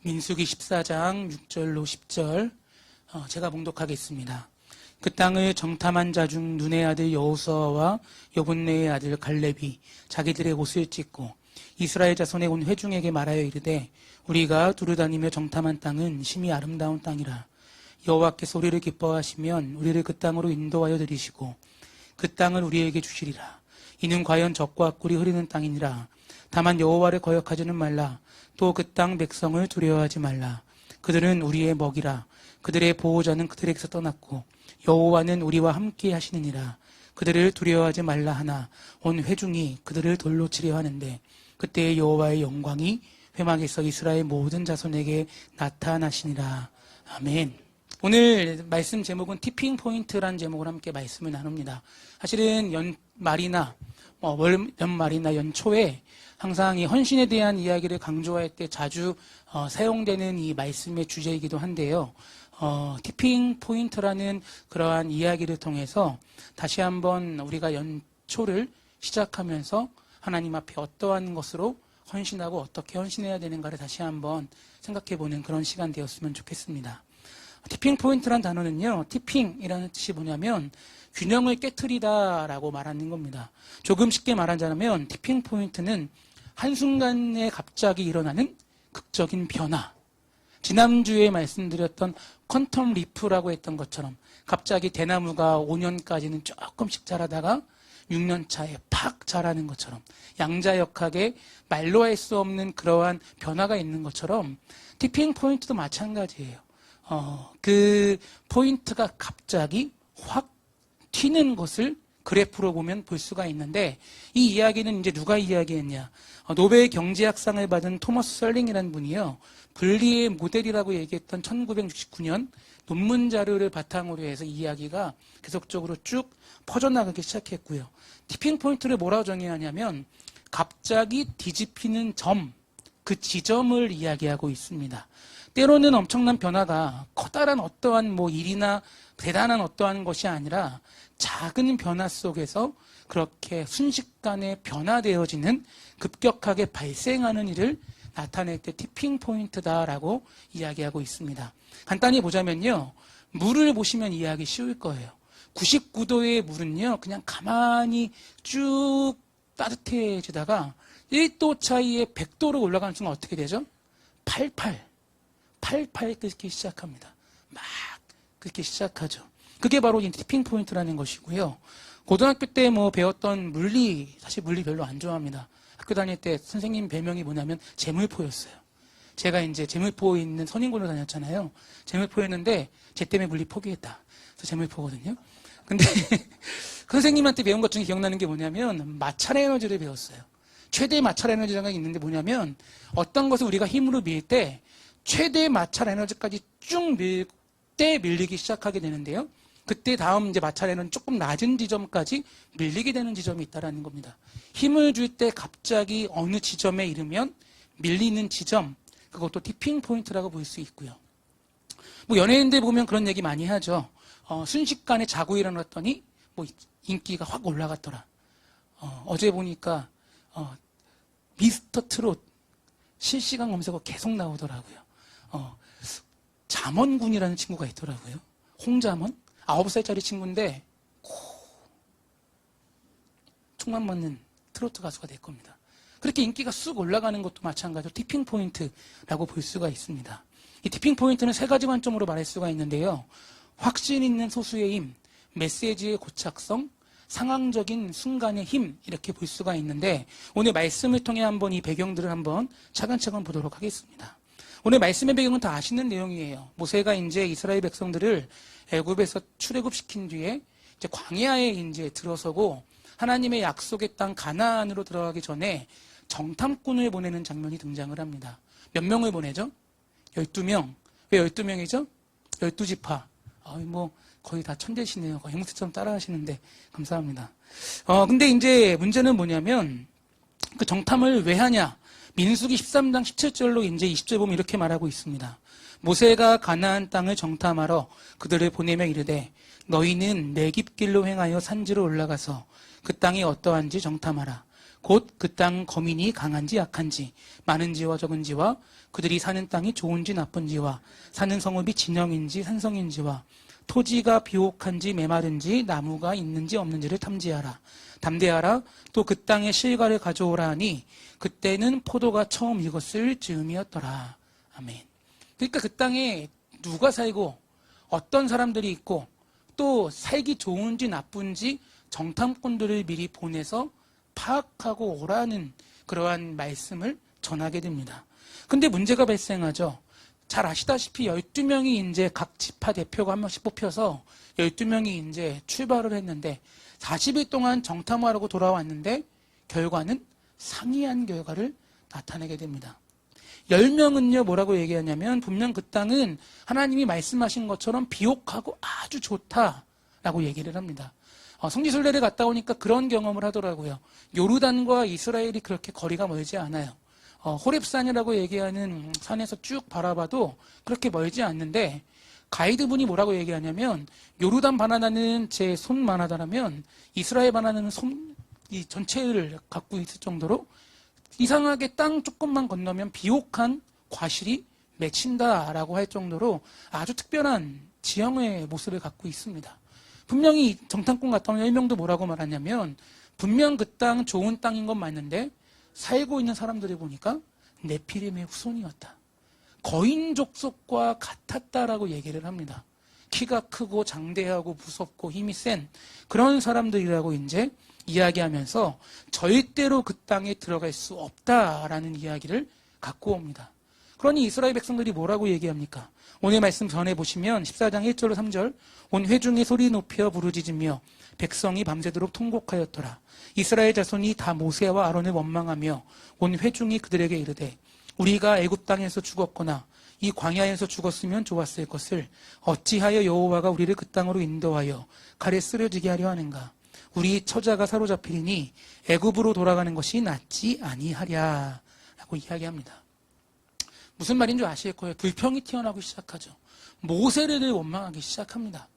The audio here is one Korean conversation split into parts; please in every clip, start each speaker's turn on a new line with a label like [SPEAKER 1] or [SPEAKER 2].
[SPEAKER 1] 민수기 14장 6절로 10절 제가 봉독하겠습니다. 그 땅을 정탐한 자 중 눈의 아들 여호수아와 여분네의 아들 갈렙이 자기들의 옷을 찢고 이스라엘 자손의 온 회중에게 말하여 이르되 우리가 두루다니며 정탐한 땅은 심히 아름다운 땅이라. 여호와께서 우리를 기뻐하시면 우리를 그 땅으로 인도하여 들이시고 그 땅을 우리에게 주시리라. 이는 과연 적과 꿀이 흐르는 땅이니라. 다만 여호와를 거역하지는 말라. 또 그 땅 백성을 두려워하지 말라. 그들은 우리의 먹이라. 그들의 보호자는 그들에게서 떠났고 여호와는 우리와 함께 하시느니라. 그들을 두려워하지 말라 하나 온 회중이 그들을 돌로 치려 하는데 그때 여호와의 영광이 회막에서 이스라엘 모든 자손에게 나타나시니라. 아멘. 오늘 말씀 제목은 티핑 포인트라는 제목으로 함께 말씀을 나눕니다. 사실은 연말이나 연말이나 연초에 항상 이 헌신에 대한 이야기를 강조할 때 자주 사용되는 이 말씀의 주제이기도 한데요. 티핑 포인트라는 그러한 이야기를 통해서 다시 한번 우리가 연초를 시작하면서 하나님 앞에 어떠한 것으로 헌신하고 어떻게 헌신해야 되는가를 다시 한번 생각해보는 그런 시간 되었으면 좋겠습니다. 티핑 포인트란 단어는요, 티핑이라는 뜻이 뭐냐면 균형을 깨트리다라고 말하는 겁니다. 조금 쉽게 말하자면 티핑 포인트는 한순간에 갑자기 일어나는 극적인 변화. 지난주에 말씀드렸던 퀀텀 리프라고 했던 것처럼 갑자기 대나무가 5년까지는 조금씩 자라다가 6년 차에 팍 자라는 것처럼 양자역학에 말로 할 수 없는 그러한 변화가 있는 것처럼 티핑 포인트도 마찬가지예요. 그 포인트가 갑자기 확 튀는 것을 그래프로 보면 볼 수가 있는데 이 이야기는 이제 누가 이야기했냐. 노벨 경제학상을 받은 토머스 설링이라는 분이요. 분리의 모델이라고 얘기했던 1969년 논문 자료를 바탕으로 해서 이 이야기가 계속적으로 쭉 퍼져나가기 시작했고요. 티핑 포인트를 뭐라고 정의해야 하냐면 갑자기 뒤집히는 점, 그 지점을 이야기하고 있습니다. 때로는 엄청난 변화가 커다란 어떠한 일이나 대단한 어떠한 것이 아니라 작은 변화 속에서 그렇게 순식간에 변화되어지는 급격하게 발생하는 일을 나타낼 때 티핑 포인트다라고 이야기하고 있습니다. 간단히 보자면요. 물을 보시면 이해하기 쉬울 거예요. 99도의 물은요. 그냥 가만히 쭉 따뜻해지다가 1도 차이에 100도로 올라가는 순간 어떻게 되죠? 팔팔 끓기 시작합니다. 막 끓기 시작하죠. 그게 바로 이 티핑 포인트라는 것이고요. 고등학교 때 배웠던 물리, 사실 물리 별로 안 좋아합니다. 학교 다닐 때 선생님 별명이 뭐냐면 재물포였어요. 제가 이제 재물포에 있는 선인고를 다녔잖아요. 재물포였는데 쟤 때문에 물리 포기했다. 그래서 재물포거든요. 근데 그 선생님한테 배운 것 중에 기억나는 게 뭐냐면 마찰 에너지를 배웠어요. 최대 마찰 에너지라는 게 있는데 뭐냐면 어떤 것을 우리가 힘으로 밀 때 최대 마찰 에너지까지 쭉 밀 때 밀리기 시작하게 되는데요. 그때 다음 이제 마찰 에너지 조금 낮은 지점까지 밀리게 되는 지점이 있다라는 겁니다. 힘을 줄 때 갑자기 어느 지점에 이르면 밀리는 지점, 그것도 티핑 포인트라고 볼 수 있고요. 연예인들 보면 그런 얘기 많이 하죠. 순식간에 자고 일어났더니 인기가 확 올라갔더라. 어제 보니까 미스터 트롯 실시간 검색어 계속 나오더라고요. 잠원군이라는 친구가 있더라고요. 홍잠원? 9살짜리 친구인데 총만 맞는 트로트 가수가 될 겁니다. 그렇게 인기가 쑥 올라가는 것도 마찬가지로 티핑 포인트라고 볼 수가 있습니다. 이 티핑 포인트는 세 가지 관점으로 말할 수가 있는데요. 확신 있는 소수의 힘, 메시지의 고착성, 상황적인 순간의 힘, 이렇게 볼 수가 있는데 오늘 말씀을 통해 한번 이 배경들을 한번 차근차근 보도록 하겠습니다. 오늘 말씀의 배경은 다 아시는 내용이에요. 모세가 이제 이스라엘 백성들을 애굽에서 출애굽시킨 뒤에 이제 광야에 이제 들어서고 하나님의 약속의 땅 가나안으로 들어가기 전에 정탐꾼을 보내는 장면이 등장을 합니다. 몇 명을 보내죠? 12명. 왜 12명이죠? 12지파. 거의 다 천재시네요. 거의 행무트처럼 따라하시는데 감사합니다. 근데 이제 문제는 뭐냐면 그 정탐을 왜 하냐? 민수기 13장 17절로 이제 20절 보면 이렇게 말하고 있습니다. 모세가 가나안 땅을 정탐하러 그들을 보내며 이르되 너희는 내깁길로 행하여 산지로 올라가서 그 땅이 어떠한지 정탐하라. 곧 그 땅 거민이 강한지 약한지, 많은지와 적은지와 그들이 사는 땅이 좋은지 나쁜지와 사는 성읍이 진영인지 산성인지와 토지가 비옥한지 메마른지 나무가 있는지 없는지를 탐지하라. 담대하라. 또 그 땅의 실과를 가져오라 하니 그때는 포도가 처음 익었을 즈음이었더라. 아멘. 그러니까 그 땅에 누가 살고 어떤 사람들이 있고 또 살기 좋은지 나쁜지 정탐꾼들을 미리 보내서 파악하고 오라는 그러한 말씀을 전하게 됩니다. 근데 문제가 발생하죠. 잘 아시다시피 12명이 이제 각 지파 대표가 한 명씩 뽑혀서 12명이 이제 출발을 했는데 40일 동안 정탐하라고 돌아왔는데 결과는 상이한 결과를 나타내게 됩니다. 10명은요 뭐라고 얘기하냐면 분명 그 땅은 하나님이 말씀하신 것처럼 비옥하고 아주 좋다라고 얘기를 합니다. 성지순례를 갔다 오니까 그런 경험을 하더라고요. 요르단과 이스라엘이 그렇게 거리가 멀지 않아요. 호렙산이라고 얘기하는 산에서 쭉 바라봐도 그렇게 멀지 않는데 가이드분이 뭐라고 얘기하냐면 요르단 바나나는 제 손만 하다라면 이스라엘 바나나는 이 전체를 갖고 있을 정도로 이상하게 땅 조금만 건너면 비옥한 과실이 맺힌다라고 할 정도로 아주 특별한 지형의 모습을 갖고 있습니다. 분명히 정탐꾼 갔다 온 10명도 뭐라고 말하냐면 분명 그 땅 좋은 땅인 건 맞는데 살고 있는 사람들이 보니까 네피림의 후손이었다. 거인 족속과 같았다라고 얘기를 합니다. 키가 크고 장대하고 무섭고 힘이 센 그런 사람들이라고 이제 이야기하면서 절대로 그 땅에 들어갈 수 없다라는 이야기를 갖고 옵니다. 그러니 이스라엘 백성들이 뭐라고 얘기합니까? 오늘 말씀 전해 보시면 14장 1절로 3절 온 회중이 소리 높여 부르짖으며 백성이 밤새도록 통곡하였더라. 이스라엘 자손이 다 모세와 아론을 원망하며 온 회중이 그들에게 이르되 우리가 애굽 땅에서 죽었거나 이 광야에서 죽었으면 좋았을 것을 어찌하여 여호와가 우리를 그 땅으로 인도하여 칼에 쓰러지게 하려 하는가? 우리 처자가 사로잡히리니 애굽으로 돌아가는 것이 낫지 아니하랴 라고 이야기합니다. 무슨 말인 줄 아실 거예요. 불평이 튀어나오기 시작하죠. 모세를 원망하기 시작합니다.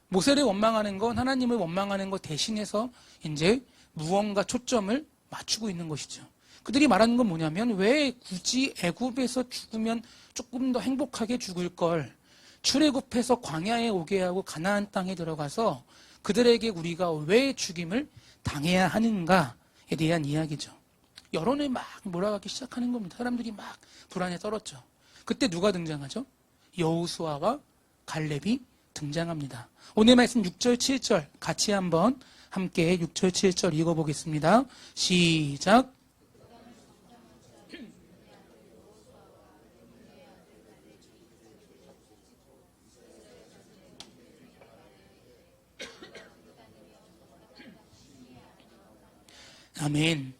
[SPEAKER 1] 모세를 원망하는 건 하나님을 원망하는 것 대신해서 이제 무언가 초점을 맞추고 있는 것이죠. 그들이 말하는 건 뭐냐면 왜 굳이 애굽에서 죽으면 조금 더 행복하게 죽을 걸 출애굽해서 광야에 오게 하고 가나안 땅에 들어가서 그들에게 우리가 왜 죽임을 당해야 하는가에 대한 이야기죠. 여론을 막 몰아가기 시작하는 겁니다. 사람들이 막 불안에 떨었죠. 그때 누가 등장하죠? 여호수아와 갈렙이 등장합니다. 오늘 말씀 6절, 7절 같이 한번 함께 6절, 7절 읽어보겠습니다. 시작. 아멘.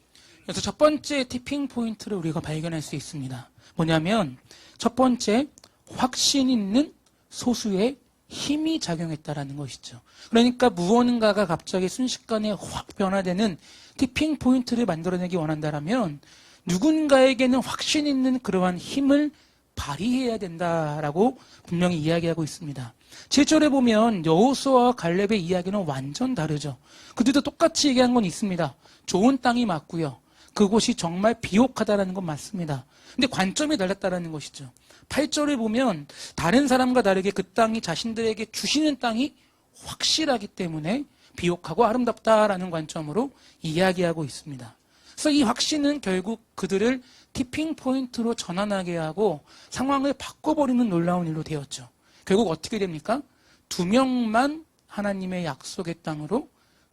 [SPEAKER 1] 그래서 첫 번째 티핑 포인트를 우리가 발견할 수 있습니다. 뭐냐면 첫 번째 확신 있는 소수의 힘이 작용했다라는 것이죠. 그러니까 무언가가 갑자기 순식간에 확 변화되는 티핑 포인트를 만들어내기 원한다면 누군가에게는 확신 있는 그러한 힘을 발휘해야 된다라고 분명히 이야기하고 있습니다. 7절에 보면 여호수아와 갈렙의 이야기는 완전 다르죠. 그들도 똑같이 얘기한 건 있습니다. 좋은 땅이 맞고요. 그곳이 정말 비옥하다라는 건 맞습니다. 근데 관점이 달랐다라는 것이죠. 8절에 보면 다른 사람과 다르게 그 땅이 자신들에게 주시는 땅이 확실하기 때문에 비옥하고 아름답다라는 관점으로 이야기하고 있습니다. 그래서 이 확신은 결국 그들을 티핑 포인트로 전환하게 하고 상황을 바꿔버리는 놀라운 일로 되었죠. 결국 어떻게 됩니까? 2명만 하나님의 약속의 땅으로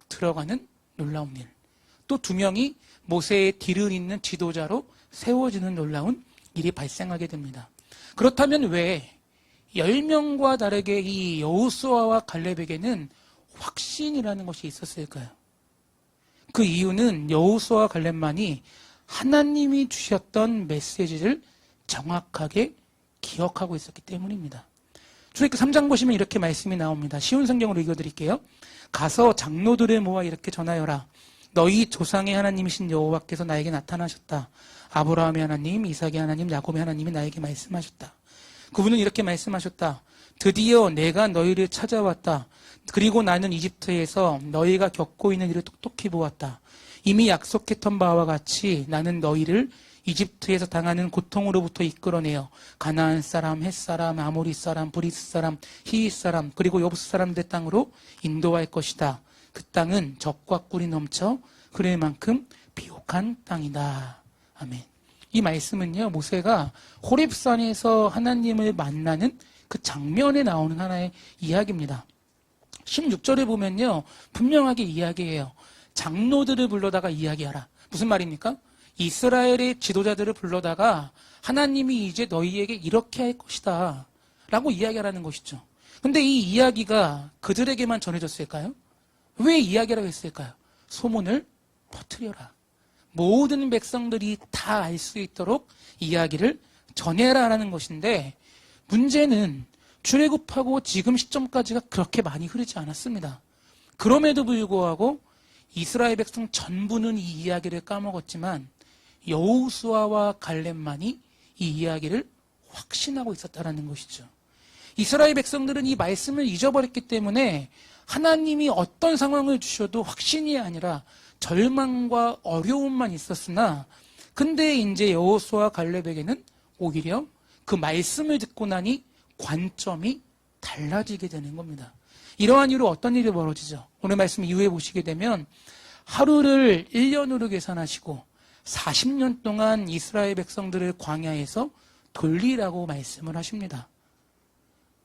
[SPEAKER 1] 들어가는 놀라운 일. 또 2명이 모세의 뒤를 잇는 지도자로 세워지는 놀라운 일이 발생하게 됩니다. 그렇다면 왜 10명과 다르게 이 여호수아와 갈렙에게는 확신이라는 것이 있었을까요? 그 이유는 여호수아와 갈렙만이 하나님이 주셨던 메시지를 정확하게 기억하고 있었기 때문입니다. 출애굽기 3장 보시면 이렇게 말씀이 나옵니다. 쉬운 성경으로 읽어드릴게요. 가서 장로들을 모아 이렇게 전하여라. 너희 조상의 하나님이신 여호와께서 나에게 나타나셨다. 아브라함의 하나님, 이삭의 하나님, 야곱의 하나님이 나에게 말씀하셨다. 그분은 이렇게 말씀하셨다. 드디어 내가 너희를 찾아왔다. 그리고 나는 이집트에서 너희가 겪고 있는 일을 똑똑히 보았다. 이미 약속했던 바와 같이 나는 너희를 이집트에서 당하는 고통으로부터 이끌어내어 가나안 사람, 헷 사람, 아모리 사람, 브리스 사람, 히윗 사람, 그리고 여부스 사람들 땅으로 인도할 것이다. 그 땅은 젖과 꿀이 넘쳐 흐를 만큼 비옥한 땅이다. 아멘. 이 말씀은요, 모세가 호렙산에서 하나님을 만나는 그 장면에 나오는 하나의 이야기입니다. 16절에 보면요, 분명하게 이야기해요. 장로들을 불러다가 이야기하라. 무슨 말입니까? 이스라엘의 지도자들을 불러다가 하나님이 이제 너희에게 이렇게 할 것이다 라고 이야기하라는 것이죠. 근데 이 이야기가 그들에게만 전해졌을까요? 왜 이야기라고 했을까요? 소문을 퍼뜨려라. 모든 백성들이 다 알 수 있도록 이야기를 전해라라는 것인데, 문제는 출애굽하고 지금 시점까지가 그렇게 많이 흐르지 않았습니다. 그럼에도 불구하고 이스라엘 백성 전부는 이 이야기를 까먹었지만 여호수아와 갈렙만이 이 이야기를 확신하고 있었다는 것이죠. 이스라엘 백성들은 이 말씀을 잊어버렸기 때문에 하나님이 어떤 상황을 주셔도 확신이 아니라 절망과 어려움만 있었으나, 근데 이제 여호수아와 갈렙에게는 오히려 그 말씀을 듣고 나니 관점이 달라지게 되는 겁니다. 이러한 이유로 어떤 일이 벌어지죠? 오늘 말씀 이후에 보시게 되면 하루를 1년으로 계산하시고 40년 동안 이스라엘 백성들을 광야에서 돌리라고 말씀을 하십니다.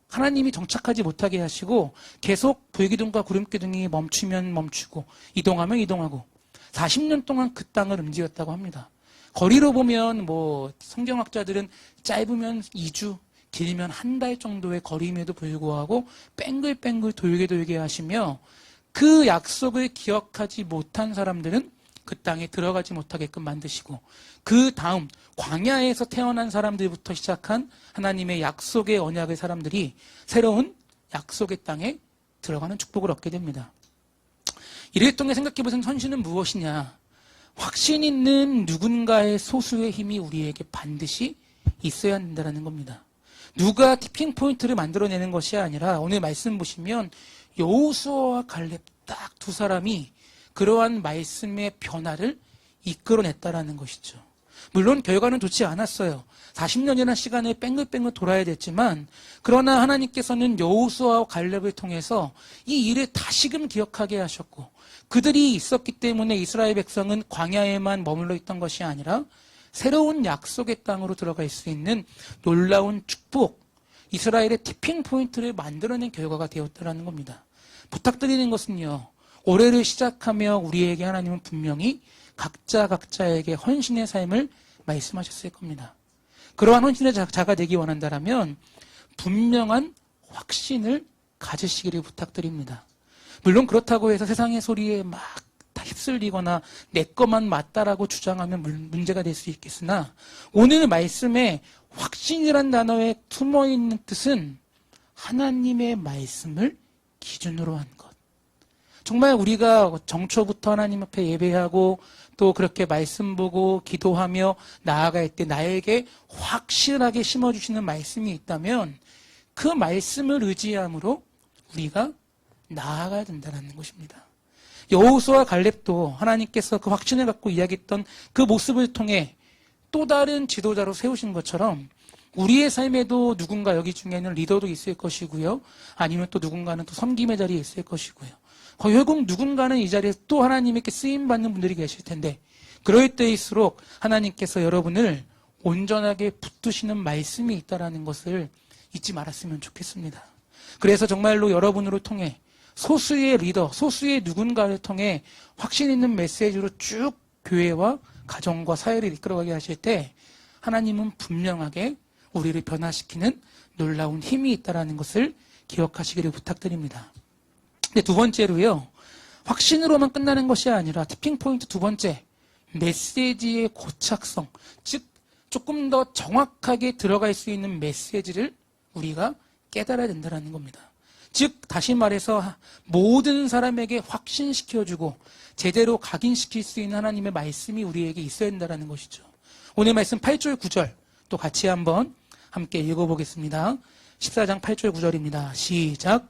[SPEAKER 1] 하나님이 정착하지 못하게 하시고 계속 불기둥과 구름기둥이 멈추면 멈추고 이동하면 이동하고 40년 동안 그 땅을 움직였다고 합니다. 거리로 보면 성경학자들은 짧으면 2주, 길면 한 달 정도의 거리임에도 불구하고 뺑글뺑글 돌게 하시며 그 약속을 기억하지 못한 사람들은 그 땅에 들어가지 못하게끔 만드시고, 그 다음 광야에서 태어난 사람들부터 시작한 하나님의 약속의 언약의 사람들이 새로운 약속의 땅에 들어가는 축복을 얻게 됩니다. 이를 통해 생각해보세요. 헌신은 무엇이냐? 확신 있는 누군가의 소수의 힘이 우리에게 반드시 있어야 된다는 겁니다. 누가 티핑 포인트를 만들어내는 것이 아니라, 오늘 말씀 보시면 여호수아와 갈렙 딱 두 사람이 그러한 말씀의 변화를 이끌어냈다라는 것이죠. 물론 결과는 좋지 않았어요. 40년이라는 시간을 뺑글뺑글 돌아야 됐지만, 그러나 하나님께서는 여호수아와 갈렙을 통해서 이 일을 다시금 기억하게 하셨고, 그들이 있었기 때문에 이스라엘 백성은 광야에만 머물러 있던 것이 아니라 새로운 약속의 땅으로 들어갈 수 있는 놀라운 축복, 이스라엘의 티핑 포인트를 만들어낸 결과가 되었다는 겁니다. 부탁드리는 것은요, 올해를 시작하며 우리에게 하나님은 분명히 각자에게 헌신의 삶을 말씀하셨을 겁니다. 그러한 헌신의 자가 되기 원한다면 분명한 확신을 가지시기를 부탁드립니다. 물론 그렇다고 해서 세상의 소리에 막 다 휩쓸리거나 내 것만 맞다라고 주장하면 문제가 될 수 있겠으나, 오늘 말씀에 확신이란 단어에 숨어있는 뜻은 하나님의 말씀을 기준으로 한 것. 정말 우리가 정초부터 하나님 앞에 예배하고 또 그렇게 말씀 보고 기도하며 나아갈 때 나에게 확실하게 심어주시는 말씀이 있다면 그 말씀을 의지함으로 우리가 나아가야 된다는 것입니다. 여호수아와 갈렙도 하나님께서 그 확신을 갖고 이야기했던 그 모습을 통해 또 다른 지도자로 세우신 것처럼 우리의 삶에도 누군가 여기 중에는 리더도 있을 것이고요. 아니면 또 누군가는 또 섬김의 자리에 있을 것이고요. 결국 누군가는 이 자리에 또 하나님께 쓰임받는 분들이 계실 텐데, 그럴 때일수록 하나님께서 여러분을 온전하게 붙드시는 말씀이 있다는 것을 잊지 말았으면 좋겠습니다. 그래서 정말로 여러분으로 통해 소수의 리더, 소수의 누군가를 통해 확신 있는 메시지로 쭉 교회와 가정과 사회를 이끌어가게 하실 때 하나님은 분명하게 우리를 변화시키는 놀라운 힘이 있다는 것을 기억하시기를 부탁드립니다. 근데 두 번째로요, 확신으로만 끝나는 것이 아니라 티핑 포인트 두 번째, 메시지의 고착성, 즉 조금 더 정확하게 들어갈 수 있는 메시지를 우리가 깨달아야 된다는 겁니다. 즉 다시 말해서 모든 사람에게 확신시켜주고 제대로 각인시킬 수 있는 하나님의 말씀이 우리에게 있어야 된다는 것이죠. 오늘 말씀 8절 9절 또 같이 한번 함께 읽어보겠습니다. 14장 8절 9절입니다. 시작.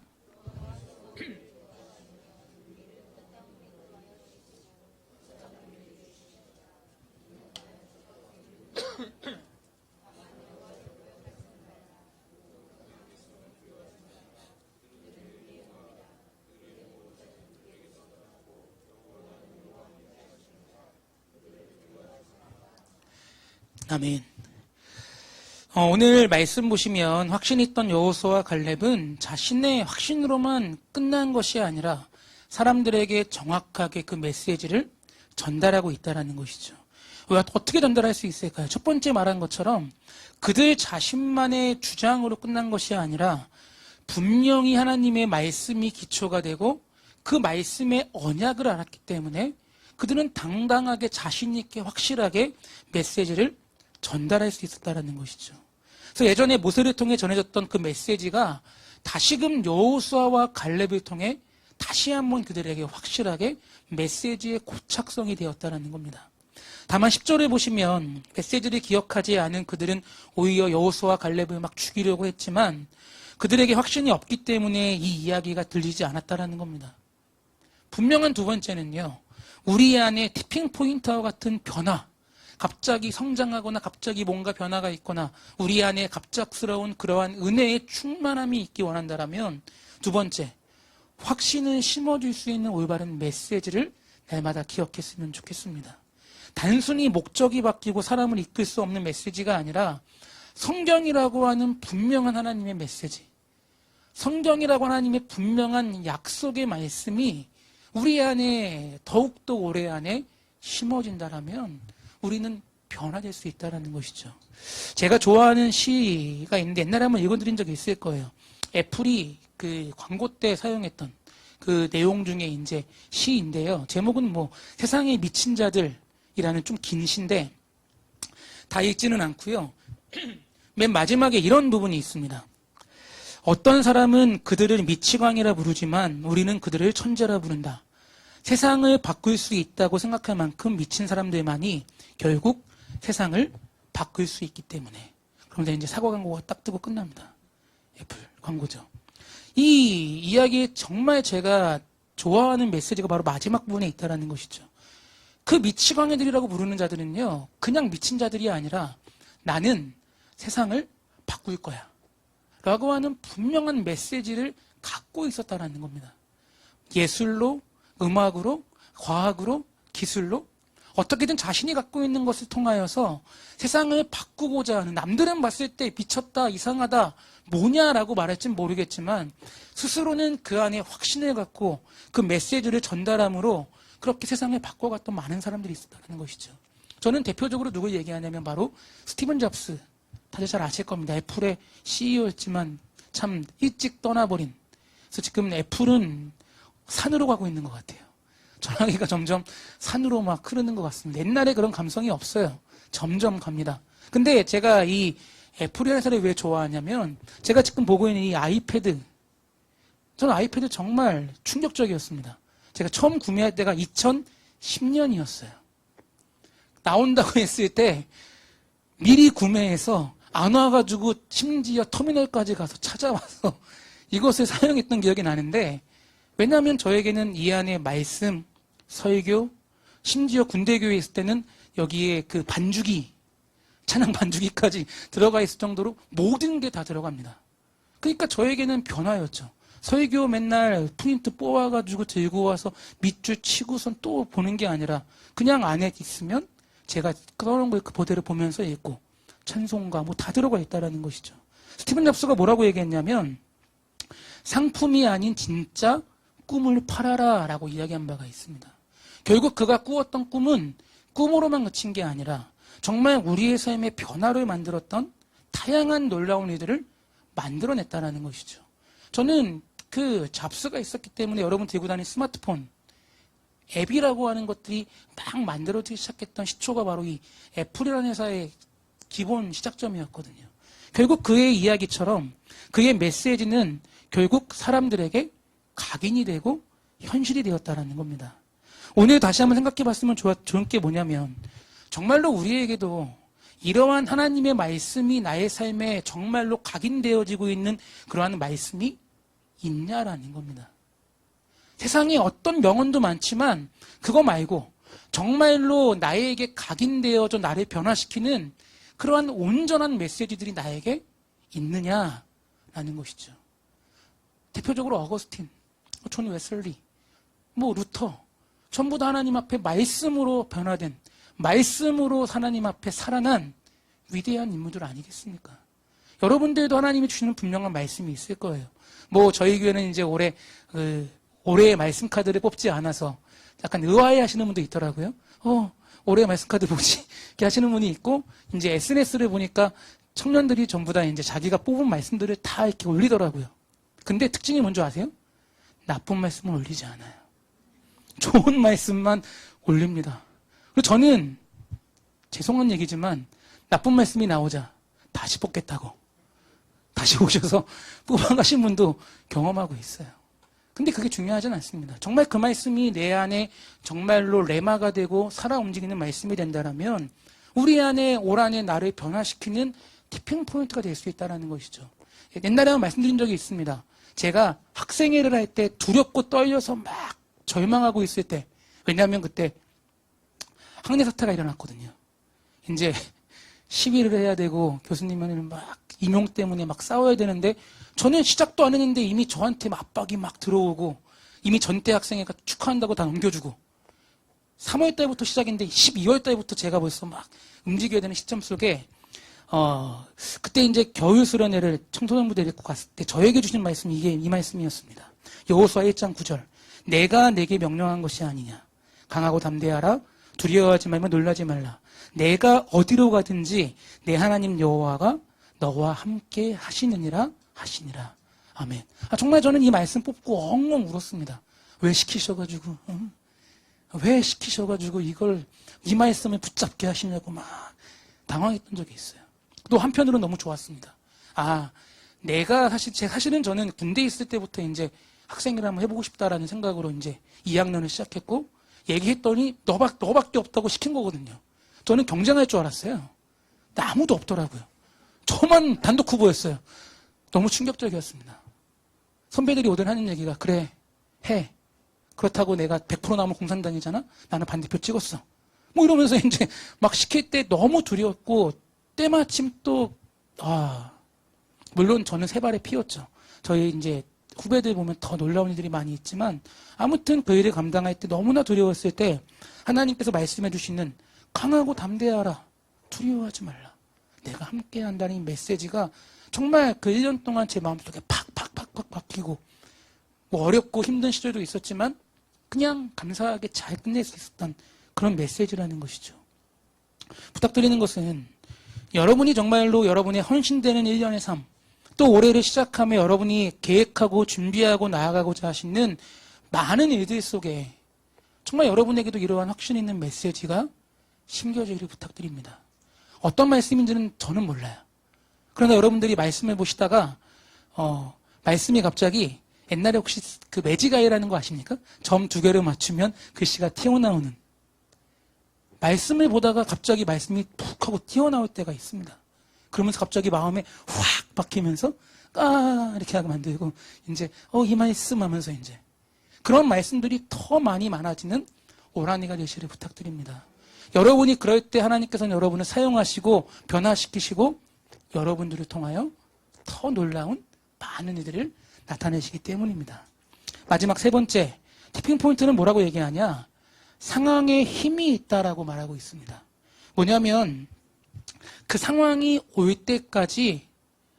[SPEAKER 1] 아멘. 오늘 말씀 보시면 확신 있던 여호수아와 갈렙은 자신의 확신으로만 끝난 것이 아니라 사람들에게 정확하게 그 메시지를 전달하고 있다는 것이죠. 왜 어떻게 전달할 수 있을까요? 첫 번째 말한 것처럼 그들 자신만의 주장으로 끝난 것이 아니라 분명히 하나님의 말씀이 기초가 되고 그 말씀의 언약을 알았기 때문에 그들은 당당하게 자신 있게 확실하게 메시지를 전달할 수 있었다는 것이죠. 그래서 예전에 모세를 통해 전해졌던 그 메시지가 다시금 여호수아와 갈렙을 통해 다시 한번 그들에게 확실하게 메시지의 고착성이 되었다는 겁니다. 다만 10절에 보시면 메시지를 기억하지 않은 그들은 오히려 여호수아와 갈렙을 막 죽이려고 했지만 그들에게 확신이 없기 때문에 이 이야기가 들리지 않았다는 겁니다. 분명한 두 번째는요, 우리 안에 티핑 포인트와 같은 변화, 갑자기 성장하거나 갑자기 뭔가 변화가 있거나 우리 안에 갑작스러운 그러한 은혜의 충만함이 있기 원한다면 두 번째, 확신을 심어줄 수 있는 올바른 메시지를 날마다 기억했으면 좋겠습니다. 단순히 목적이 바뀌고 사람을 이끌 수 없는 메시지가 아니라 성경이라고 하는 분명한 하나님의 메시지, 성경이라고 하나님의 분명한 약속의 말씀이 우리 안에 더욱더 오래 안에 심어진다라면 우리는 변화될 수 있다는 것이죠. 제가 좋아하는 시가 있는데 옛날에 한번 읽어드린 적이 있을 거예요. 애플이 그 광고 때 사용했던 그 내용 중에 이제 시인데요. 제목은 뭐 세상에 미친 자들이라는 좀 긴 시인데 다 읽지는 않고요. 맨 마지막에 이런 부분이 있습니다. 어떤 사람은 그들을 미치광이라 부르지만 우리는 그들을 천재라 부른다. 세상을 바꿀 수 있다고 생각할 만큼 미친 사람들만이 결국 세상을 바꿀 수 있기 때문에. 그런데 이제 사과 광고가 딱 뜨고 끝납니다. 애플 광고죠. 이 이야기에 정말 제가 좋아하는 메시지가 바로 마지막 부분에 있다는 것이죠. 그 미치광이들이라고 부르는 자들은요, 그냥 미친 자들이 아니라 나는 세상을 바꿀 거야 라고 하는 분명한 메시지를 갖고 있었다는 겁니다. 예술로, 음악으로, 과학으로, 기술로 어떻게든 자신이 갖고 있는 것을 통하여서 세상을 바꾸고자 하는, 남들은 봤을 때 미쳤다, 이상하다, 뭐냐라고 말할진 모르겠지만 스스로는 그 안에 확신을 갖고 그 메시지를 전달함으로 그렇게 세상을 바꿔갔던 많은 사람들이 있었다는 것이죠. 저는 대표적으로 누굴 얘기하냐면 바로 스티븐 잡스, 다들 잘 아실 겁니다. 애플의 CEO였지만 참 일찍 떠나버린. 그래서 지금 애플은 산으로 가고 있는 것 같아요. 전화기가 점점 산으로 막 흐르는 것 같습니다. 옛날에 그런 감성이 없어요. 점점 갑니다. 근데 제가 이 애플이라는 회사를 왜 좋아하냐면 제가 지금 보고 있는 이 아이패드, 저는 아이패드 정말 충격적이었습니다. 제가 처음 구매할 때가 2010년이었어요. 나온다고 했을 때 미리 구매해서 안 와가지고 심지어 터미널까지 가서 찾아와서 이것을 사용했던 기억이 나는데, 왜냐하면 저에게는 이 안에 말씀, 설교, 심지어 군대교회에 있을 때는 여기에 그 반주기, 찬양 반주기까지 들어가 있을 정도로 모든 게 다 들어갑니다. 그러니까 저에게는 변화였죠. 설교 맨날 프린트 뽑아가지고 들고 와서 밑줄 치고선 또 보는 게 아니라 그냥 안에 있으면 제가 그런 걸 그대로 보면서 읽고 찬송가 뭐 다 들어가 있다는 것이죠. 스티븐 잡스가 뭐라고 얘기했냐면 상품이 아닌 진짜 꿈을 팔아라 라고 이야기한 바가 있습니다. 결국 그가 꾸었던 꿈은 꿈으로만 그친 게 아니라 정말 우리의 삶의 변화를 만들었던 다양한 놀라운 일들을 만들어냈다는 것이죠. 저는 그 잡스가 있었기 때문에 여러분 들고 다니는 스마트폰, 앱이라고 하는 것들이 막 만들어지기 시작했던 시초가 바로 이 애플이라는 회사의 기본 시작점이었거든요. 결국 그의 이야기처럼 그의 메시지는 결국 사람들에게 각인이 되고 현실이 되었다는 겁니다. 오늘 다시 한번 생각해 봤으면 좋은 게 뭐냐면 정말로 우리에게도 이러한 하나님의 말씀이 나의 삶에 정말로 각인되어지고 있는 그러한 말씀이 있냐라는 겁니다. 세상에 어떤 명언도 많지만 그거 말고 정말로 나에게 각인되어져 나를 변화시키는 그러한 온전한 메시지들이 나에게 있느냐라는 것이죠. 대표적으로 어거스틴, 존 웨슬리, 뭐 루터, 전부 다 하나님 앞에 말씀으로 변화된, 말씀으로 하나님 앞에 살아난 위대한 인물들 아니겠습니까? 여러분들도 하나님이 주시는 분명한 말씀이 있을 거예요. 뭐 저희 교회는 이제 올해의 말씀 카드를 뽑지 않아서 약간 의아해 하시는 분도 있더라고요. 올해 말씀 카드 뭐지? 이렇게 하시는 분이 있고, 이제 SNS를 보니까 청년들이 전부 다 이제 자기가 뽑은 말씀들을 다 이렇게 올리더라고요. 근데 특징이 뭔지 아세요? 나쁜 말씀은 올리지 않아요. 좋은 말씀만 올립니다. 그리고 저는 죄송한 얘기지만 나쁜 말씀이 나오자 다시 뽑겠다고 다시 오셔서 뽑아가신 분도 경험하고 있어요. 근데 그게 중요하진 않습니다. 정말 그 말씀이 내 안에 정말로 레마가 되고 살아 움직이는 말씀이 된다면 우리 안에 올 한해 나를 변화시키는 티핑 포인트가 될 수 있다는 것이죠. 옛날에 한번 말씀드린 적이 있습니다. 제가 학생회를 할 때 두렵고 떨려서 막 절망하고 있을 때, 왜냐하면 그때 학내 사태가 일어났거든요. 이제 시위를 해야 되고 교수님은 막 임용 때문에 막 싸워야 되는데 저는 시작도 안 했는데 이미 저한테 압박이 막 들어오고 이미 전대 학생회가 축하한다고 다 넘겨주고 3월 달부터 시작인데 12월 달부터 제가 벌써 막 움직여야 되는 시점 속에 그때 이제 겨울 수련회를 청소년부대를 데리고 갔을 때 저에게 주신 말씀이 이 말씀이었습니다. 여호수아 1장 9절. 내가 내게 명령한 것이 아니냐. 강하고 담대하라. 두려워하지 말며 놀라지 말라. 내가 어디로 가든지 내 하나님 여호와가 너와 함께 하시느니라 하시니라. 아멘. 정말 저는 이 말씀 뽑고 엉엉 울었습니다. 왜 시키셔가지고 왜 시키셔가지고 이 말씀을 붙잡게 하시냐고 막 당황했던 적이 있어요. 또 한편으로는 너무 좋았습니다. 사실은 저는 군대에 있을 때부터 이제 학생회를 한번 해보고 싶다라는 생각으로 이제 2학년을 시작했고, 얘기했더니 너밖에 없다고 시킨 거거든요. 저는 경쟁할 줄 알았어요. 근데 아무도 없더라고요. 저만 단독 후보였어요. 너무 충격적이었습니다. 선배들이 오늘 하는 얘기가, 그래, 해. 그렇다고 내가 100% 나오면 공산당이잖아? 나는 반대표 찍었어. 뭐 이러면서 이제 막 시킬 때 너무 두려웠고, 때마침 또, 물론 저는 세 발에 피었죠. 저희 이제 후배들 보면 더 놀라운 일들이 많이 있지만, 아무튼 그 일을 감당할 때 너무나 두려웠을 때, 하나님께서 말씀해 주시는 강하고 담대하라. 두려워하지 말라. 내가 함께 한다는 이 메시지가 정말 그 1년 동안 제 마음속에 팍팍팍팍 박히고, 뭐 어렵고 힘든 시절도 있었지만, 그냥 감사하게 잘 끝낼 수 있었던 그런 메시지라는 것이죠. 부탁드리는 것은 여러분이 정말로 여러분의 헌신되는 1년의 삶, 또 올해를 시작하며 여러분이 계획하고 준비하고 나아가고자 하시는 많은 일들 속에 정말 여러분에게도 이러한 확신 있는 메시지가 심겨지기를 부탁드립니다. 어떤 말씀인지는 저는 몰라요. 그러나 여러분들이 말씀을 보시다가 말씀이 갑자기 옛날에 혹시 그 매직아이라는 거 아십니까? 점 2개를 맞추면 글씨가 튀어나오는, 말씀을 보다가 갑자기 말씀이 푹 하고 튀어나올 때가 있습니다. 그러면서 갑자기 마음에 확 박히면서 이렇게 하고 만들고 이제 이 말씀 하면서 이제 그런 말씀들이 더 많이 많아지는 올 한 해가 되시기를 부탁드립니다. 여러분이 그럴 때 하나님께서는 여러분을 사용하시고 변화시키시고 여러분들을 통하여 더 놀라운 많은 일들을 나타내시기 때문입니다. 마지막 세 번째, 티핑 포인트는 뭐라고 얘기하냐? 상황에 힘이 있다라고 말하고 있습니다. 뭐냐면 그 상황이 올 때까지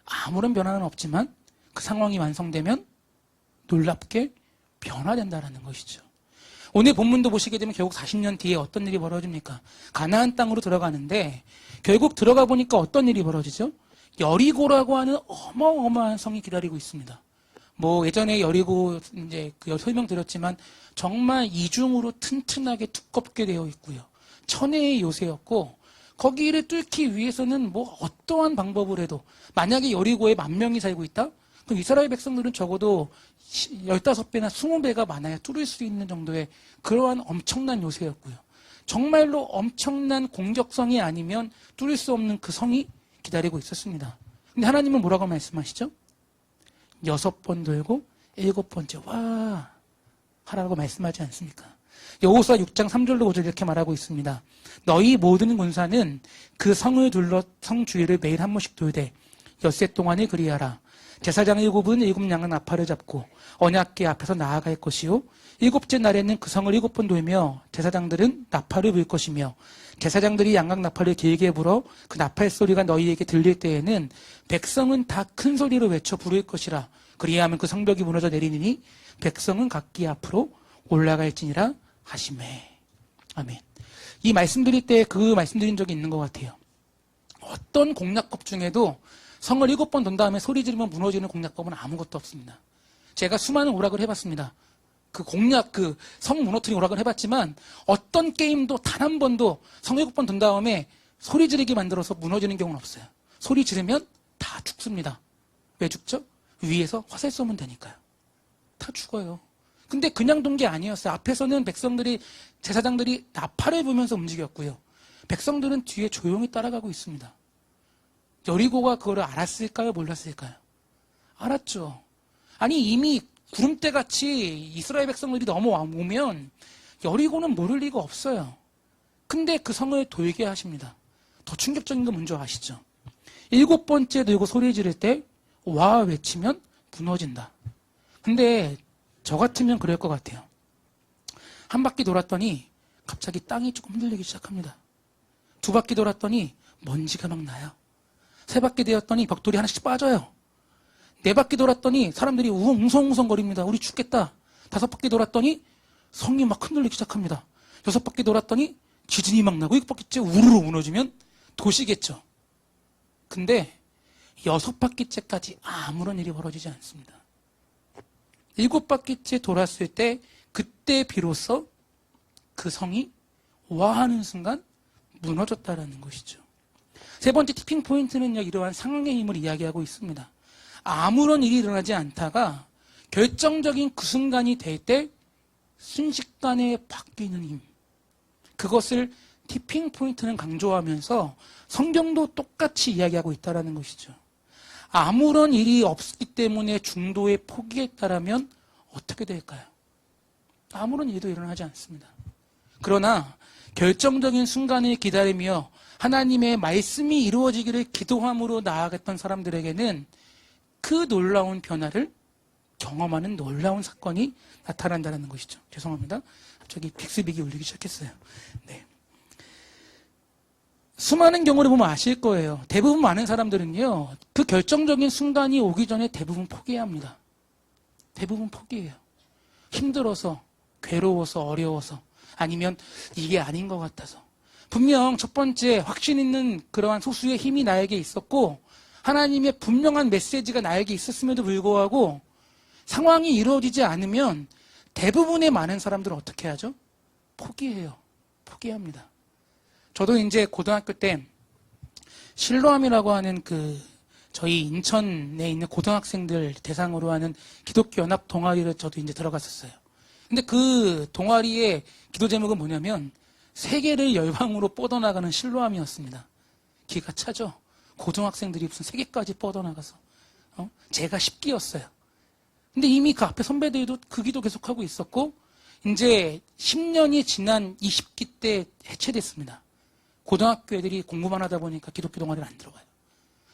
[SPEAKER 1] 아무런 변화는 없지만 그 상황이 완성되면 놀랍게 변화된다라는 것이죠. 오늘 본문도 보시게 되면 결국 40년 뒤에 어떤 일이 벌어집니까? 가나안 땅으로 들어가는데 결국 들어가 보니까 어떤 일이 벌어지죠? 여리고라고 하는 어마어마한 성이 기다리고 있습니다. 뭐 예전에 여리고 이제 설명드렸지만 정말 이중으로 튼튼하게 두껍게 되어 있고요. 천혜의 요새였고 거기를 뚫기 위해서는 뭐 어떠한 방법을 해도 만약에 여리고에 10,000명이 살고 있다? 그럼 이스라엘 백성들은 적어도 15배나 20배가 많아야 뚫을 수 있는 정도의 그러한 엄청난 요새였고요. 정말로 엄청난 공격성이 아니면 뚫을 수 없는 그 성이 기다리고 있었습니다. 근데 하나님은 뭐라고 말씀하시죠? 6번 돌고 7번째 와 하라고 말씀하지 않습니까? 여호수아 6장 3절로 5절 이렇게 말하고 있습니다. 너희 모든 군사는 그 성을 둘러 성 주위를 매일 한 번씩 돌되 엿새 동안을 그리하라. 제사장 7은 7양의 나팔을 잡고 언약궤 앞에서 나아갈 것이요 7째 날에는 그 성을 7번 돌며 제사장들은 나팔을 불 것이며 제사장들이 양각 나팔을 길게 불어 그 나팔 소리가 너희에게 들릴 때에는 백성은 다 큰 소리로 외쳐 부를 것이라. 그리하면 그 성벽이 무너져 내리니 백성은 각기 앞으로 올라갈지니라 하시매. 아멘. 이 말씀드릴 때 그 말씀드린 적이 있는 것 같아요. 어떤 공략법 중에도 성을 7번 돈 다음에 소리 지르면 무너지는 공략법은 아무것도 없습니다. 제가 수많은 오락을 해봤습니다. 성 무너뜨린 오락을 해봤지만 어떤 게임도 단 한 번도 성 7번 돈 다음에 소리 지르게 만들어서 무너지는 경우는 없어요. 소리 지르면 다 죽습니다. 왜 죽죠? 위에서 화살 쏘면 되니까요. 다 죽어요. 근데 그냥 돈 게 아니었어요. 앞에서는 제사장들이 나팔을 불면서 움직였고요. 백성들은 뒤에 조용히 따라가고 있습니다. 여리고가 그거를 알았을까요? 몰랐을까요? 알았죠. 아니 이미 구름대같이 이스라엘 백성들이 넘어오면 여리고는 모를 리가 없어요. 근데 그 성을 돌게 하십니다. 더 충격적인 건 뭔지 아시죠? 7번째 들고 소리 지를 때 와 외치면 무너진다. 근데 저 같으면 그럴 것 같아요. 한 바퀴 돌았더니 갑자기 땅이 조금 흔들리기 시작합니다. 2바퀴 돌았더니 먼지가 막 나요. 3바퀴 되었더니 벽돌이 하나씩 빠져요. 4바퀴 돌았더니 사람들이 웅성웅성거립니다. 우리 죽겠다. 5바퀴 돌았더니 성이 막 흔들리기 시작합니다. 6바퀴 돌았더니 지진이 막 나고 7바퀴째 우르르 무너지면 도시겠죠. 근데 6바퀴째까지 아무런 일이 벌어지지 않습니다. 7바퀴째 돌았을 때 그때 비로소 그 성이 와 하는 순간 무너졌다라는 것이죠. 3번째 티핑 포인트는요, 이러한 상황의 힘을 이야기하고 있습니다. 아무런 일이 일어나지 않다가 결정적인 그 순간이 될 때 순식간에 바뀌는 힘. 그것을 티핑 포인트는 강조하면서 성경도 똑같이 이야기하고 있다는 것이죠. 아무런 일이 없기 때문에 중도에 포기했다라면 어떻게 될까요? 아무런 일도 일어나지 않습니다. 그러나 결정적인 순간을 기다리며 하나님의 말씀이 이루어지기를 기도함으로 나아갔던 사람들에게는 그 놀라운 변화를 경험하는 놀라운 사건이 나타난다는 것이죠. 죄송합니다. 갑자기 빅스빅이 울리기 시작했어요. 네. 수많은 경우를 보면 아실 거예요. 대부분 많은 사람들은요, 그 결정적인 순간이 오기 전에 대부분 포기해야 합니다. 대부분 포기해요. 힘들어서, 괴로워서, 어려워서, 아니면 이게 아닌 것 같아서. 분명 첫 번째 확신 있는 그러한 소수의 힘이 나에게 있었고, 하나님의 분명한 메시지가 나에게 있었음에도 불구하고, 상황이 이루어지지 않으면 대부분의 많은 사람들은 어떻게 하죠? 포기해요. 포기합니다. 저도 이제 고등학교 때 실로암이라고 하는 저희 인천에 있는 고등학생들 대상으로 하는 기독교 연합 동아리를 저도 이제 들어갔었어요. 근데 그 동아리의 기도 제목은 뭐냐면 세계를 열방으로 뻗어나가는 실로암이었습니다. 기가 차죠? 고등학생들이 무슨 세계까지 뻗어나가서. 제가 10기였어요. 근데 이미 그 앞에 선배들도 그 기도 계속하고 있었고, 이제 10년이 지난 20기 때 해체됐습니다. 고등학교 애들이 공부만 하다 보니까 기독교 동아리를 안 들어가요.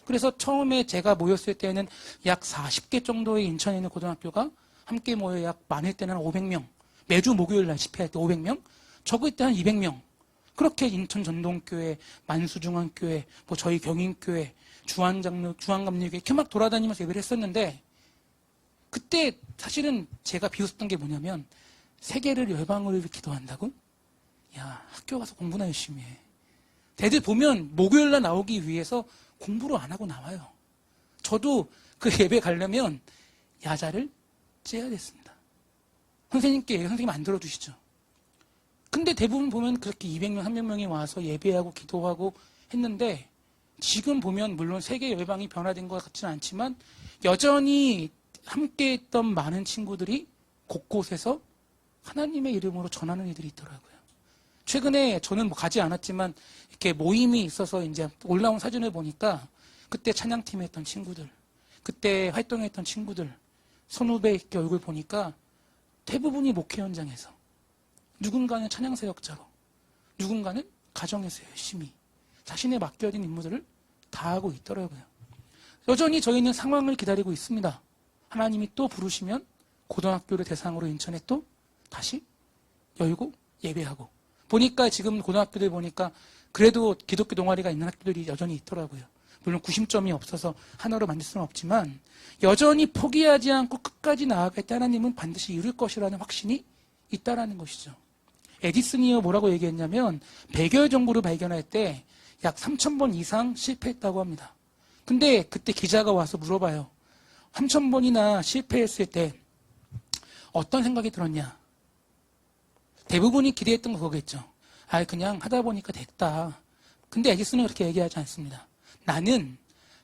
[SPEAKER 1] 그래서 처음에 제가 모였을 때는 약 40개 정도의 인천에 있는 고등학교가 함께 모여 약 많을 때는 500명. 매주 목요일 날 집회할 때 500명. 적을 때 한 200명. 그렇게 인천 전동교회, 만수중앙교회, 저희 경인교회, 주한감리교회 이렇게 막 돌아다니면서 예배를 했었는데, 그때 사실은 제가 비웃었던 게 뭐냐면, 세계를 열방으로 기도한다고? 야, 학교 가서 공부나 열심히 해. 애들 보면 목요일날 나오기 위해서 공부를 안 하고 나와요. 저도 그 예배 가려면 야자를 째야 됐습니다. 선생님 안 들어주시죠. 근데 대부분 보면 그렇게 200명, 300명이 와서 예배하고 기도하고 했는데, 지금 보면 물론 세계 열방이 변화된 것 같지는 않지만 여전히 함께 했던 많은 친구들이 곳곳에서 하나님의 이름으로 전하는 이들이 있더라고요. 최근에 저는 가지 않았지만 이렇게 모임이 있어서 이제 올라온 사진을 보니까 그때 찬양팀에 했던 친구들, 그때 활동했던 친구들, 선후배 이렇게 얼굴 보니까 대부분이 목회 현장에서, 누군가는 찬양 사역자로, 누군가는 가정에서 열심히 자신의 맡겨진 임무들을 다 하고 있더라고요. 여전히 저희는 상황을 기다리고 있습니다. 하나님이 또 부르시면 고등학교를 대상으로 인천에 또 다시 열고 예배하고. 보니까 지금 고등학교들 보니까 그래도 기독교 동아리가 있는 학교들이 여전히 있더라고요. 물론 구심점이 없어서 하나로 만들 수는 없지만 여전히 포기하지 않고 끝까지 나아갈 때 하나님은 반드시 이룰 것이라는 확신이 있다라는 것이죠. 에디슨이 뭐라고 얘기했냐면 100여의 정보를 발견할 때 약 3,000번 이상 실패했다고 합니다. 근데 그때 기자가 와서 물어봐요. 3,000번이나 실패했을 때 어떤 생각이 들었냐? 대부분이 기대했던 거겠죠. 그냥 하다 보니까 됐다. 근데 에디슨은 그렇게 얘기하지 않습니다. 나는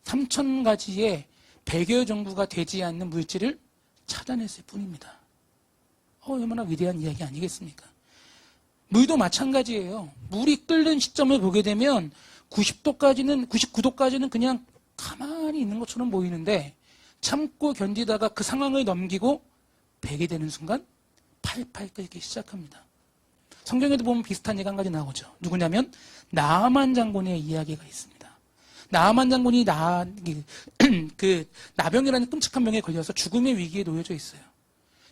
[SPEAKER 1] 3,000가지의 100여 정도가 되지 않는 물질을 찾아냈을 뿐입니다. 얼마나 위대한 이야기 아니겠습니까? 물도 마찬가지예요. 물이 끓는 시점을 보게 되면 99도까지는 그냥 가만히 있는 것처럼 보이는데 참고 견디다가 그 상황을 넘기고 100이 되는 순간 팔팔 끓기 시작합니다. 성경에도 보면 비슷한 얘기가 한 가지 나오죠. 누구냐면 나아만 장군의 이야기가 있습니다. 나아만 장군이 나병이라는 끔찍한 병에 걸려서 죽음의 위기에 놓여져 있어요.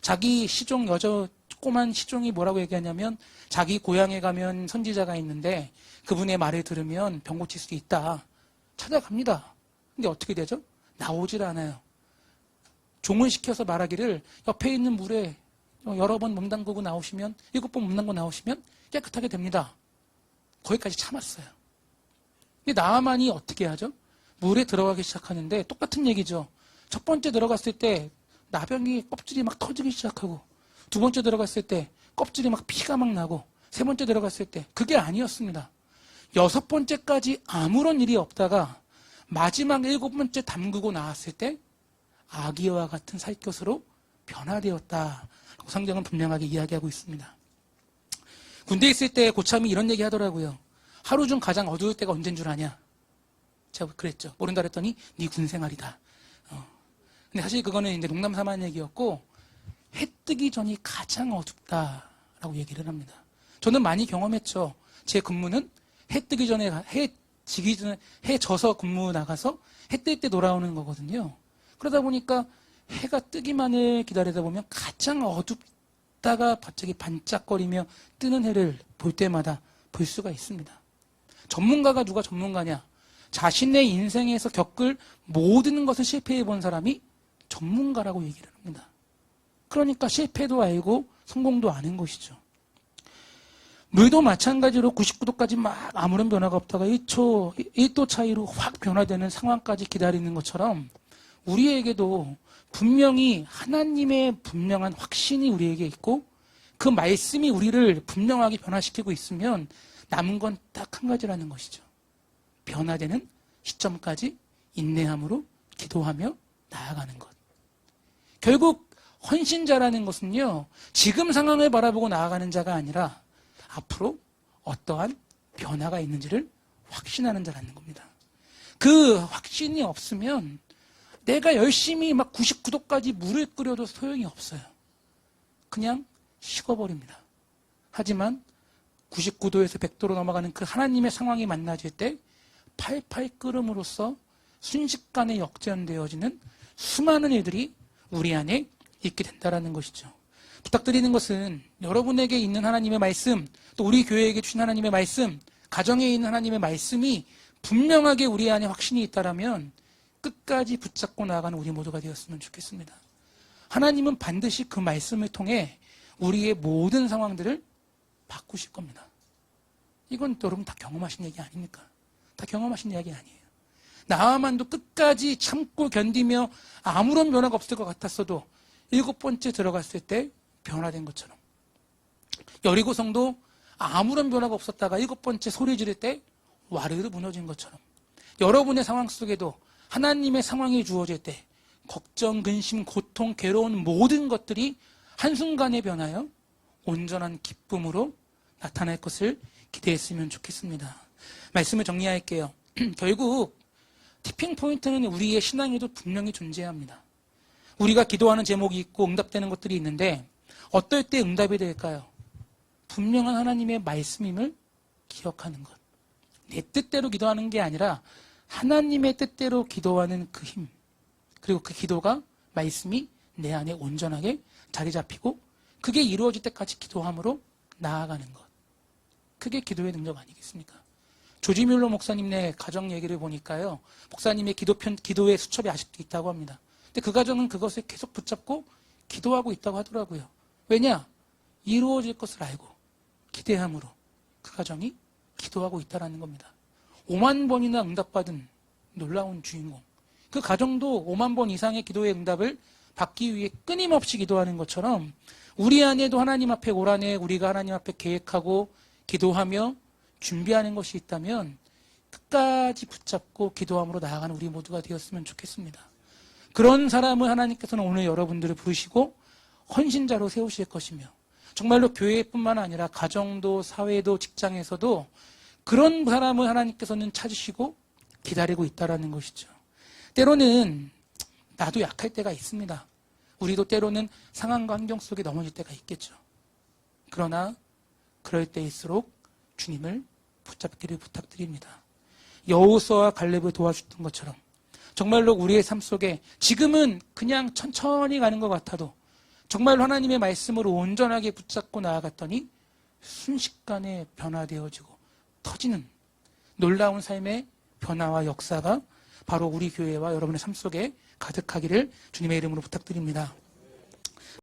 [SPEAKER 1] 자기 시종 조그만 시종이 뭐라고 얘기하냐면 자기 고향에 가면 선지자가 있는데 그분의 말을 들으면 병 고칠 수 있다. 찾아갑니다. 근데 어떻게 되죠? 나오질 않아요. 종을 시켜서 말하기를 옆에 있는 물에 여러 번 몸 담그고 나오시면 7번 몸 담그고 나오시면 깨끗하게 됩니다. 거기까지 참았어요. 근데 나아만이 어떻게 하죠? 물에 들어가기 시작하는데 똑같은 얘기죠. 첫 번째 들어갔을 때 나병이 껍질이 막 터지기 시작하고 두 번째 들어갔을 때 껍질이 막 피가 막 나고 세 번째 들어갔을 때 그게 아니었습니다. 6번째까지 아무런 일이 없다가 마지막 7번째 담그고 나왔을 때 아기와 같은 살갗으로 변화되었다. 성경은 분명하게 이야기하고 있습니다. 군대에 있을 때 고참이 이런 얘기 하더라고요. 하루 중 가장 어두울 때가 언제인 줄 아냐? 제가 그랬죠. 모른다 그랬더니 네 군생활이다. 근데 사실 그거는 이제 농담 삼아 얘기였고 해 뜨기 전이 가장 어둡다라고 얘기를 합니다. 저는 많이 경험했죠. 제 근무는 해 뜨기 전에 해 지기 전에 해 져서 근무 나가서 해 뜰 때 돌아오는 거거든요. 그러다 보니까 해가 뜨기만을 기다리다 보면 가장 어둡다가 갑자기 반짝거리며 뜨는 해를 볼 때마다 볼 수가 있습니다. 전문가가 누가 전문가냐? 자신의 인생에서 겪을 모든 것을 실패해 본 사람이 전문가라고 얘기를 합니다. 그러니까 실패도 알고 성공도 아는 것이죠. 물도 마찬가지로 99도까지 막 아무런 변화가 없다가 1도 차이로 확 변화되는 상황까지 기다리는 것처럼 우리에게도 분명히 하나님의 분명한 확신이 우리에게 있고 그 말씀이 우리를 분명하게 변화시키고 있으면 남은 건 딱 한 가지라는 것이죠. 변화되는 시점까지 인내함으로 기도하며 나아가는 것. 결국 헌신자라는 것은요, 지금 상황을 바라보고 나아가는 자가 아니라 앞으로 어떠한 변화가 있는지를 확신하는 자라는 겁니다. 그 확신이 없으면 내가 열심히 막 99도까지 물을 끓여도 소용이 없어요. 그냥 식어버립니다. 하지만 99도에서 100도로 넘어가는 그 하나님의 상황이 만나질 때 팔팔 끓음으로써 순식간에 역전되어지는 수많은 일들이 우리 안에 있게 된다는 것이죠. 부탁드리는 것은 여러분에게 있는 하나님의 말씀, 또 우리 교회에게 주신 하나님의 말씀, 가정에 있는 하나님의 말씀이 분명하게 우리 안에 확신이 있다면 끝까지 붙잡고 나아가는 우리 모두가 되었으면 좋겠습니다. 하나님은 반드시 그 말씀을 통해 우리의 모든 상황들을 바꾸실 겁니다. 이건 여러분 다 경험하신 얘기 아닙니까? 다 경험하신 이야기 아니에요. 나아만도 끝까지 참고 견디며 아무런 변화가 없을 것 같았어도 7번째 들어갔을 때 변화된 것처럼, 여리고성도 아무런 변화가 없었다가 7번째 소리 지를 때 와르르 무너진 것처럼 여러분의 상황 속에도 하나님의 상황이 주어질 때 걱정, 근심, 고통, 괴로운 모든 것들이 한순간에 변하여 온전한 기쁨으로 나타날 것을 기대했으면 좋겠습니다. 말씀을 정리할게요. 결국 티핑 포인트는 우리의 신앙에도 분명히 존재합니다. 우리가 기도하는 제목이 있고 응답되는 것들이 있는데 어떨 때 응답이 될까요? 분명한 하나님의 말씀임을 기억하는 것. 내 뜻대로 기도하는 게 아니라 하나님의 뜻대로 기도하는 그 힘, 그리고 그 기도가 말씀이 내 안에 온전하게 자리 잡히고 그게 이루어질 때까지 기도함으로 나아가는 것. 그게 기도의 능력 아니겠습니까? 조지 뮬러 목사님네 가정 얘기를 보니까요. 목사님의 기도의 수첩이 아직도 있다고 합니다. 근데 그 가정은 그것을 계속 붙잡고 기도하고 있다고 하더라고요. 왜냐? 이루어질 것을 알고 기대함으로 그 가정이 기도하고 있다는 겁니다. 5만 번이나 응답받은 놀라운 주인공. 그 가정도 5만 번 이상의 기도의 응답을 받기 위해 끊임없이 기도하는 것처럼 우리 안에도 하나님 앞에 올 한해 우리가 하나님 앞에 계획하고 기도하며 준비하는 것이 있다면 끝까지 붙잡고 기도함으로 나아가는 우리 모두가 되었으면 좋겠습니다. 그런 사람을 하나님께서는 오늘 여러분들을 부르시고 헌신자로 세우실 것이며 정말로 교회뿐만 아니라 가정도 사회도 직장에서도 그런 사람을 하나님께서는 찾으시고 기다리고 있다는 것이죠. 때로는 나도 약할 때가 있습니다. 우리도 때로는 상황과 환경 속에 넘어질 때가 있겠죠. 그러나 그럴 때일수록 주님을 붙잡기를 부탁드립니다. 여호수아와 갈렙을 도와줬던 것처럼 정말로 우리의 삶 속에 지금은 그냥 천천히 가는 것 같아도 정말로 하나님의 말씀으로 온전하게 붙잡고 나아갔더니 순식간에 변화되어지고 터지는 놀라운 삶의 변화와 역사가 바로 우리 교회와 여러분의 삶 속에 가득하기를 주님의 이름으로 부탁드립니다.